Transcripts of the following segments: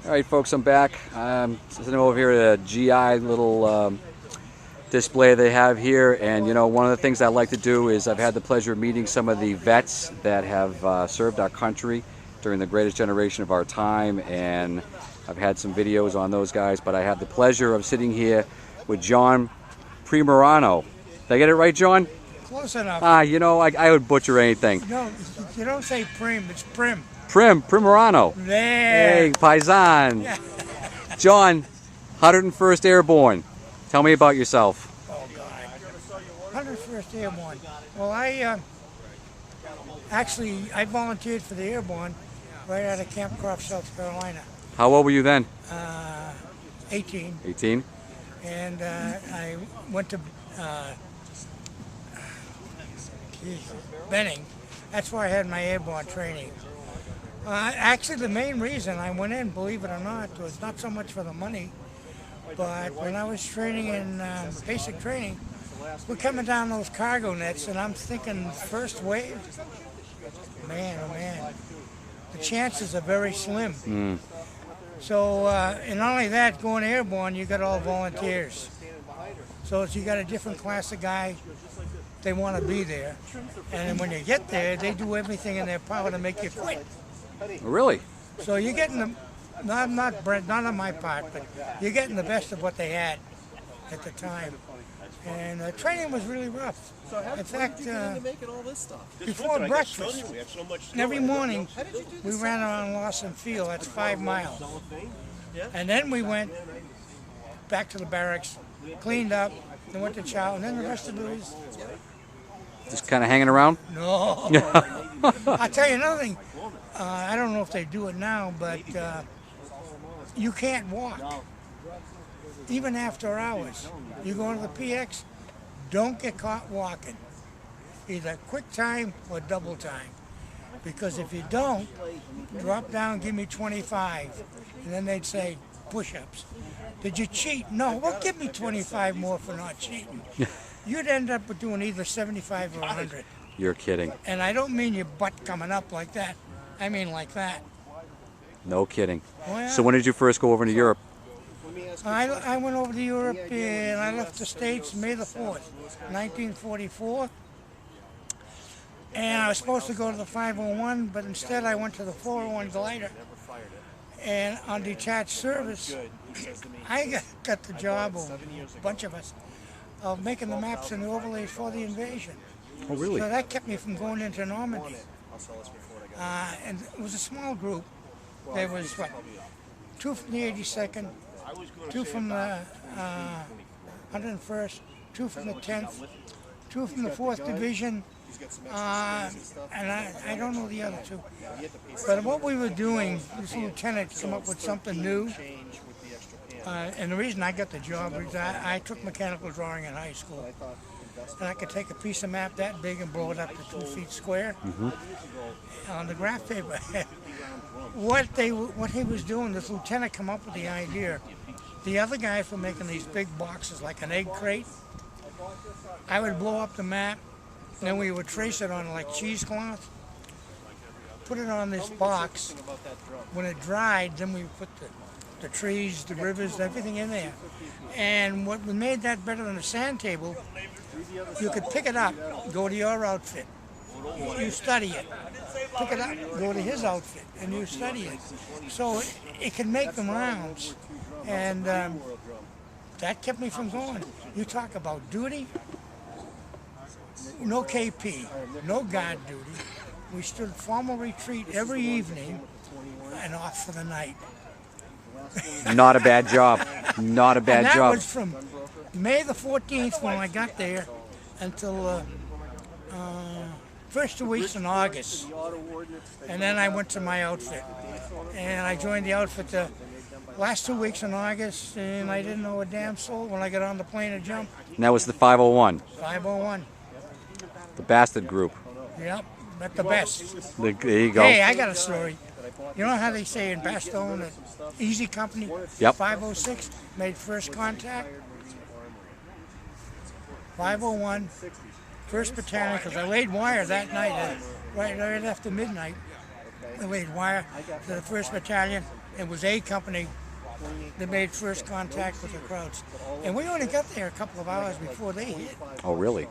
All right, folks, I'm back. I'm sitting over here at a GI little display they have here, and you know, one of the things I like to do is I've had the pleasure of meeting some of the vets that have served our country during the greatest generation of our time, and I've had some videos on those guys, but I have the pleasure of sitting here with John Primerano. Did I get it right, John? Close enough. You know, I would butcher anything. No, you don't say prim, it's prim. Primerano. There. Hey, Paisan. John, 101st Airborne. Tell me about yourself. Oh, God. 101st Airborne. Well, I volunteered for the Airborne right out of Camp Croft, South Carolina. How old were you then? 18. 18? And I went to Benning. That's where I had my airborne training. Actually, the main reason I went in, believe it or not, was not so much for the money, but when I was training in basic training, we're coming down those cargo nets, and I'm thinking, first wave, man, oh man, the chances are very slim. So, and not only that, going airborne, you got all volunteers. So you got a different class of guy. They want to be there, and then when you get there, they do everything in their power to make you quit. Really? So you're getting the, not on my part, but you're getting the best of what they had at the time. And training was really rough. In fact, before breakfast, every morning we ran around Lawson Field. That's 5 miles. And then we went back to the barracks, cleaned up, and went to chow. And then the rest of it was just kind of hanging around? No. I'll tell you another thing. I don't know if they do it now, but you can't walk. Even after hours. You go into the PX, don't get caught walking. Either quick time or double time. Because if you don't, drop down, give me 25. And then they'd say, push-ups. Did you cheat? No. Well, give me 25 more for not cheating. You'd end up with doing either 75 or 100. You're kidding. And I don't mean your butt coming up like that. I mean like that. No kidding. Well, so when did you first go over to Europe? I went over to Europe and I left the States May the 4th, 1944. And I was supposed to go to the 501, but instead I went to the 401 glider. And on detached service, I got the job, of a bunch of us, of making the maps and the overlays for the invasion. Oh, really? So that kept me from going into Normandy. And it was a small group. There was, 2 from the 82nd, 2 from the 101st, 2 from the 10th, 2 from the 4th Division, and I don't know the other 2. But what we were doing, this lieutenant came up with something new. And the reason I got the job is I took mechanical drawing in high school. And I could take a piece of map that big and blow it up to 2 feet square on the graph paper. What he was doing, this lieutenant come up with the idea. The other guys were making these big boxes like an egg crate. I would blow up the map, and then we would trace it on like cheesecloth, put it on this box. When it dried, then we put the trees, the rivers, everything in there. And what made that better than a sand table, you could pick it up, go to your outfit, you study it. Pick it up, go to his outfit, and you study it. So it can make them rounds. And that kept me from going. You talk about duty, no KP, no guard duty. We stood formal retreat every evening and off for the night. Not a bad job. Not a bad and that job. was from May the 14th when I got there until first 2 weeks in August. And then I went to my outfit. And I joined the outfit the last 2 weeks in August, and I didn't know a damn soul when I got on the plane to jump. And that was the 501. 501. The bastard group. Yep, at the best. There you go. Hey, I got a story. You know how they say in Bastogne, Easy Company, Yep. 506, made first contact? 501, 1st Battalion, because I laid wire that night, right after midnight. I laid wire to the 1st Battalion. It was A Company that made first contact with the Krauts. And we only got there a couple of hours before they hit. Oh, really?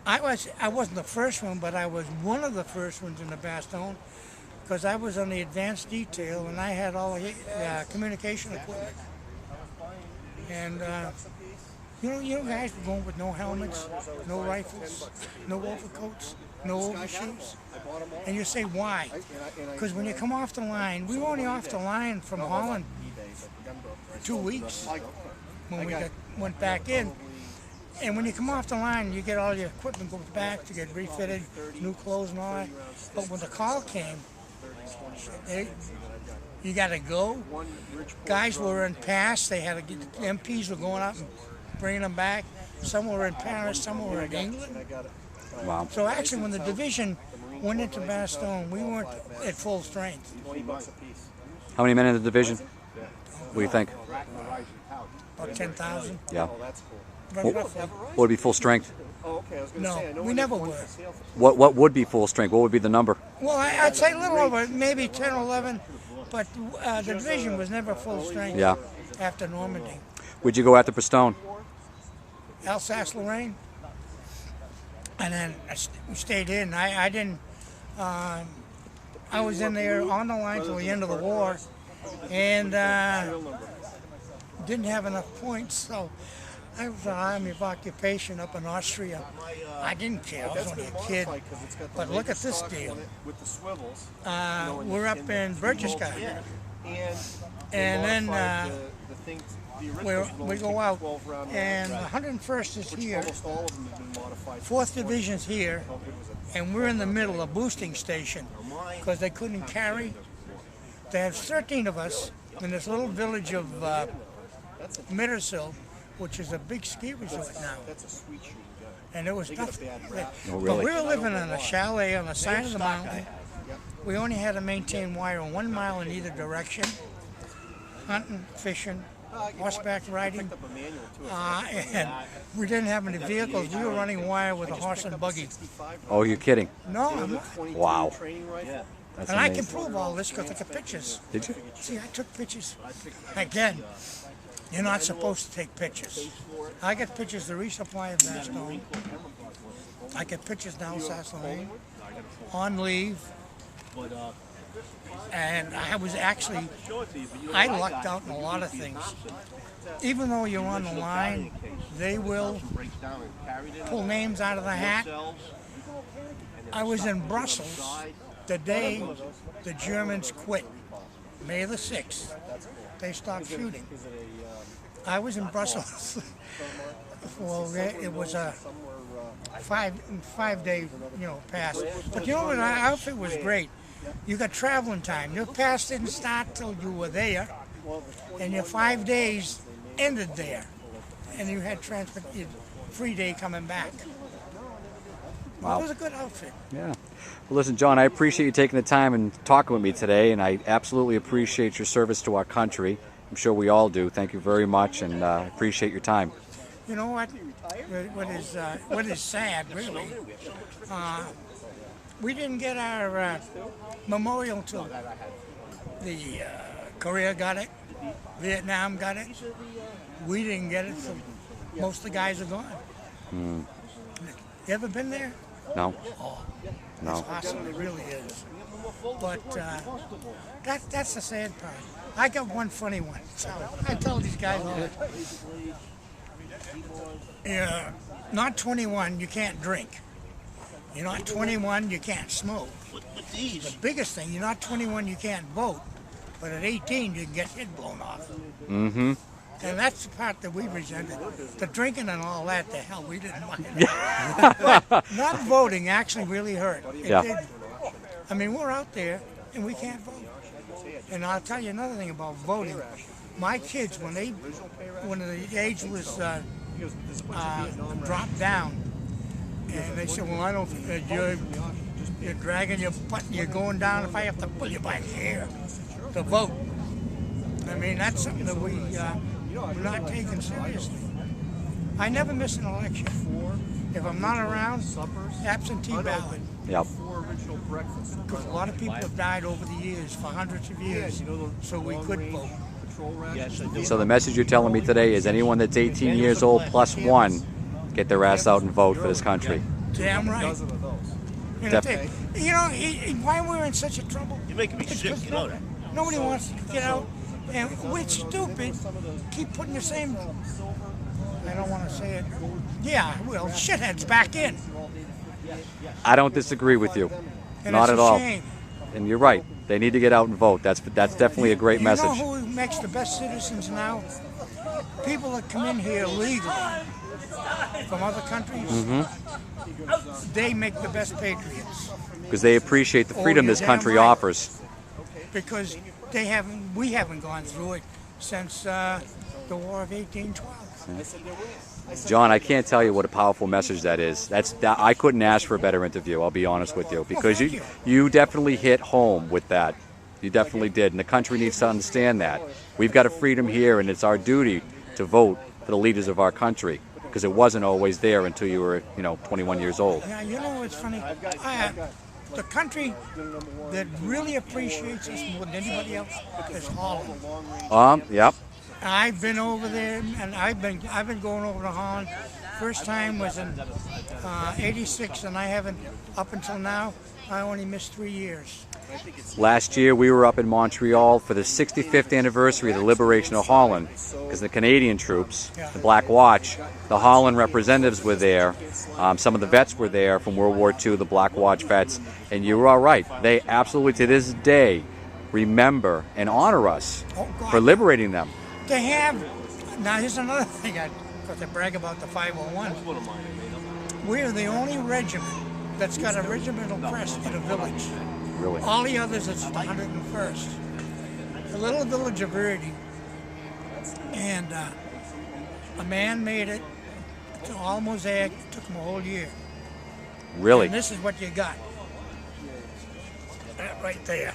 I wasn't the first one, but I was one of the first ones in the Bastogne because I was on the advanced detail and I had all the communication equipment. And you know, guys were going with no helmets, no rifles, no overcoats, no overshoes. And you say, why? Because when you come off the line, we were only off the line from Holland for 2 weeks when we went back in. And when you come off the line, you get all your equipment goes back to get refitted, new clothes and all that. But when the call came, you got to go. Guys were in pass. They had to get, the MPs were going up and bringing them back. Some were in Paris, some were in England. Wow. So actually, when the division went into Bastogne, we weren't at full strength. How many men in the division? What do you think? About 10,000. Yeah. Roughly. What would be full strength? No, we never were. What would be full strength? What would be the number? Well, I'd say a little over, maybe 10 or 11, but the division was never full strength. Yeah. After Normandy. Where'd you go after Bastogne? Alsace-Lorraine. And then we stayed in. I didn't. I was in there on the line till the end of the war, and didn't have enough points. So I was an army of occupation up in Austria. I didn't care. I was only a kid. But look at this deal. We're up in Berchtesgaden, and then we go out, and 101st is here, 4th Division's here, and we're in the middle of boosting station because they couldn't carry. There's 13 of us in this little village of Mittersill, which is a big ski resort now. And it was tough. Oh, really? But we were living in a chalet on the side of the mountain. We only had to maintain wire 1 mile in either direction, hunting, fishing, horseback riding, and we didn't have any vehicles. We were running wire with a horse and buggy. Oh, you're kidding. No, I'm not. Wow. That's And I amazing. can prove all this because I took pictures. Did you? See, I took pictures. Again, you're not supposed to take pictures. I got pictures of the resupply of Bastogne. I got pictures down Alsace-Lorraine, on leave. And I was actually, I lucked out in a lot of things. Even though you're on the line, they will pull names out of the hat. I was in Brussels the day the Germans quit, May the 6th. They stopped shooting. I was in Brussels. Well, it was a five-day, pass. But you know what? Our outfit was great. You got traveling time. Your pass didn't start till you were there, and your 5 days ended there, and you had your free day coming back. Wow. It was a good outfit. Yeah. Well, listen, John, I appreciate you taking the time and talking with me today, and I absolutely appreciate your service to our country. I'm sure we all do. Thank you very much, and I appreciate your time. You know what? What is sad, really? We didn't get our memorial till the Korea got it, Vietnam got it. We didn't get it till most of the guys are gone. You ever been there? No. Oh, No. it's awesome. It really is. But that's the sad part. I got one funny one. So I tell these guys all that. You're not 21, you can't drink. You're not 21, you can't smoke. The biggest thing, you're not 21, you can't vote. But at 18, you can get your head blown off. Mm-hmm. And that's the part that we resented. The drinking and all that, the hell, we didn't mind. But not voting actually really hurt. It did. I mean, we're out there, and we can't vote. And I'll tell you another thing about voting. My kids, when the age was dropped down, and they said, well, I don't, you're dragging your butt, you're going down if I have to pull you back here to vote. I mean, that's something that we're not taking seriously. I never miss an election. If I'm not around, absentee ballot. Yep. Because a lot of people have died over the years, for hundreds of years, so we could vote. So the message you're telling me today is anyone that's 18 years old plus one, get their ass out and vote for this country. Damn right. And if they, you know, why we're in such a trouble? You're making me sick, you know that. Nobody wants to get out, and we're stupid. Keep putting the same. I don't want to say it. Yeah, well, shitheads back in. I don't disagree with you. And Not it's at a all. shame. And you're right. They need to get out and vote. That's definitely a great You message. know who makes the best citizens now? People that come in here legally from other countries. They make the best patriots Because they appreciate the freedom you're this damn country right. offers. because we haven't gone through it since the War of 1812. John, I can't tell you what a powerful message that is. I couldn't ask for a better interview, I'll be honest with you, because thank you definitely hit home with that. You definitely did, and the country needs to understand that. We've got a freedom here, and it's our duty to vote for the leaders of our country, because it wasn't always there until you were, 21 years old. Now, you know what's funny? The country that really appreciates us more than anybody else is Holland. Yep. I've been over there, and I've been going over to Holland. First time was in '86, and I haven't up until now. I only missed 3 years. Last year we were up in Montreal for the 65th anniversary of the liberation of Holland, because the Canadian troops, the Black Watch, the Holland representatives were there. Some of the vets were there from World War II, the Black Watch vets, and you were all right. They absolutely, to this day, remember and honor us for liberating them. They have. Now, here's another thing, because I brag about the 501. We're the only regiment that's got a regimental crest in a village. Really? All the others, it's the 101st. The little village of Verdi. And a man made it to all mosaic. It took him a whole year. Really? And this is what you got. That right there.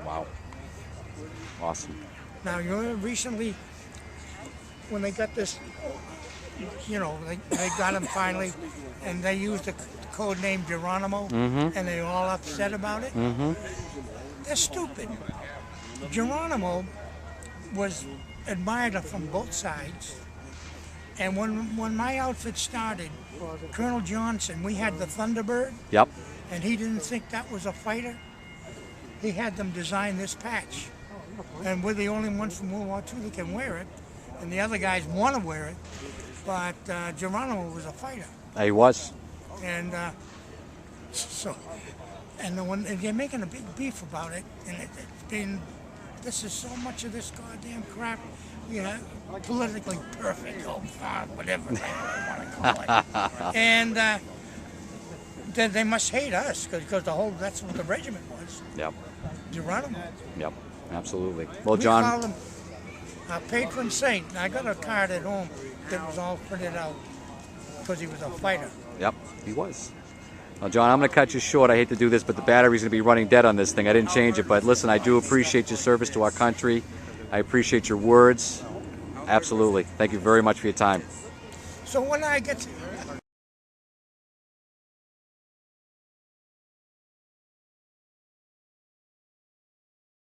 Wow. Awesome. Now, you know, recently, when they got this, they got him finally, and they used the code name Geronimo, and they were all upset about it. They're stupid. Geronimo was admired from both sides, and when my outfit started, Colonel Johnson, we had the Thunderbird, Yep. and he didn't think that was a fighter. He had them design this patch. And we're the only ones from World War II that can wear it. And the other guys want to wear it. But Geronimo was a fighter. He was. And and they're making a big beef about it. And it's been, this is so much of this goddamn crap. Politically perfect, whatever they want to call it. And they must hate us because that's what the regiment was. Yep. Geronimo. Yep. Absolutely. Well, We John. call him our patron saint. I got a card at home that was all printed out because he was a fighter. Yep, he was. Well, John, I'm going to cut you short. I hate to do this, but the battery's going to be running dead on this thing. I didn't change it, but listen, I do appreciate your service to our country. I appreciate your words. Absolutely. Thank you very much for your time. So when I get to,